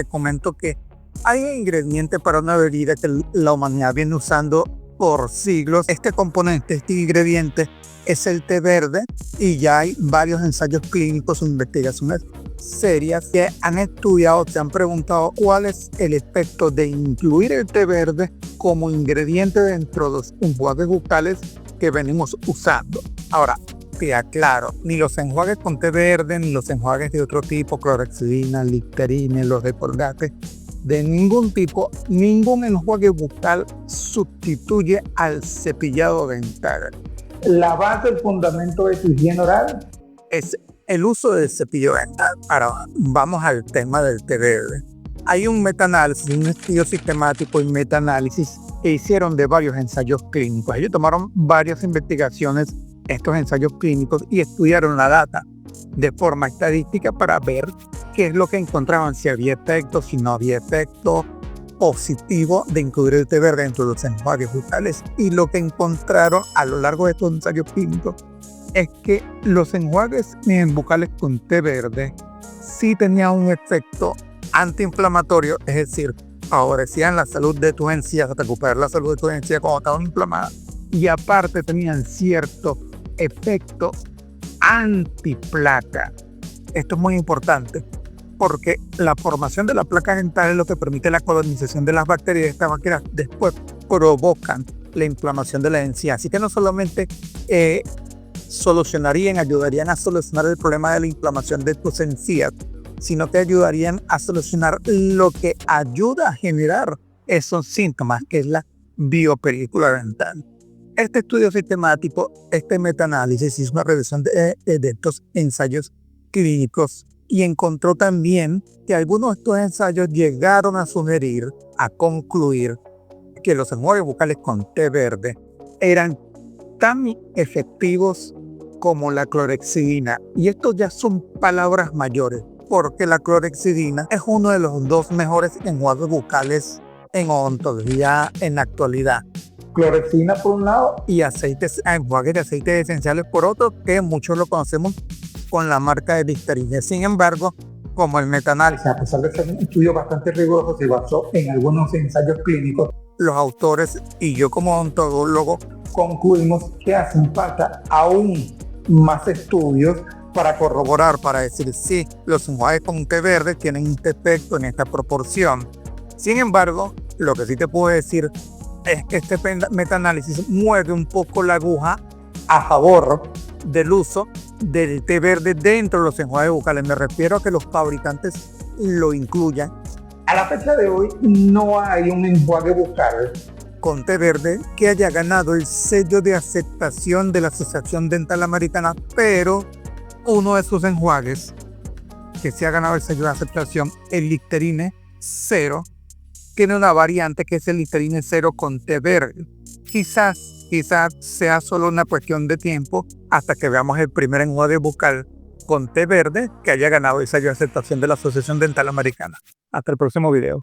te comento que hay un ingrediente para una bebida que la humanidad viene usando por siglos. Este componente, este ingrediente es el té verde y ya hay varios ensayos clínicos o investigaciones serias que han estudiado, se han preguntado cuál es el efecto de incluir el té verde como ingrediente dentro de los enjuagues bucales que venimos usando. Ahora, te aclaro, ni los enjuagues con té verde, ni los enjuagues de otro tipo, clorexidina, Listerine, los de Colgate, de ningún tipo, ningún enjuague bucal sustituye al cepillado dental. La base, el fundamento de tu higiene oral es el uso del cepillo dental. Ahora, vamos al tema del té verde. Hay un metaanálisis, un estudio sistemático y metaanálisis que hicieron de varios ensayos clínicos. Ellos tomaron varias investigaciones, estos ensayos clínicos, y estudiaron la data de forma estadística para ver qué es lo que encontraban, si había efecto, si no había efecto positivo de incluir el té verde dentro de los enjuagues bucales. Y lo que encontraron a lo largo de estos ensayos clínicos es que los enjuagues bucales con té verde sí tenían un efecto antiinflamatorio, es decir, favorecían la salud de tus encías, recuperar la salud de tus encías cuando estaban inflamadas, y aparte tenían cierto efecto antiplaca. Esto es muy importante porque la formación de la placa dental es lo que permite la colonización de las bacterias. Estas bacterias después provocan la inflamación de la encía. Así que no solamente ayudarían a solucionar el problema de la inflamación de tus encías, sino que ayudarían a solucionar lo que ayuda a generar esos síntomas, que es la biopelícula dental. Este estudio sistemático, este metaanálisis, hizo una revisión de estos ensayos clínicos y encontró también que algunos de estos ensayos llegaron a sugerir, a concluir, que los enjuagues bucales con té verde eran tan efectivos como la clorexidina. Y esto ya son palabras mayores, porque la clorexidina es uno de los dos mejores enjuagues bucales en odontología en la actualidad. clorexidina por un lado Y enjuagues de aceites esenciales por otro, que muchos lo conocemos con la marca de Listerine. Sin embargo, como el metaanálisis, a pesar de ser un estudio bastante riguroso, se basó en algunos ensayos clínicos, los autores y yo como odontólogo concluimos que hacen falta aún más estudios para corroborar, para decir si los enjuagues con té verde tienen este efecto en esta proporción. Sin embargo, lo que sí te puedo decir es que este metaanálisis mueve un poco la aguja a favor del uso del té verde dentro de los enjuagues bucales. Me refiero a que los fabricantes lo incluyan. A la fecha de hoy no hay un enjuague bucal con té verde que haya ganado el sello de aceptación de la Asociación Dental Americana, pero uno de sus enjuagues que se ha ganado el sello de aceptación, el Listerine 0, tiene una variante que es el Listerine 0 con té verde. Quizás sea solo una cuestión de tiempo hasta que veamos el primer enjuague bucal con té verde que haya ganado el sello de aceptación de la Asociación Dental Americana. Hasta el próximo video.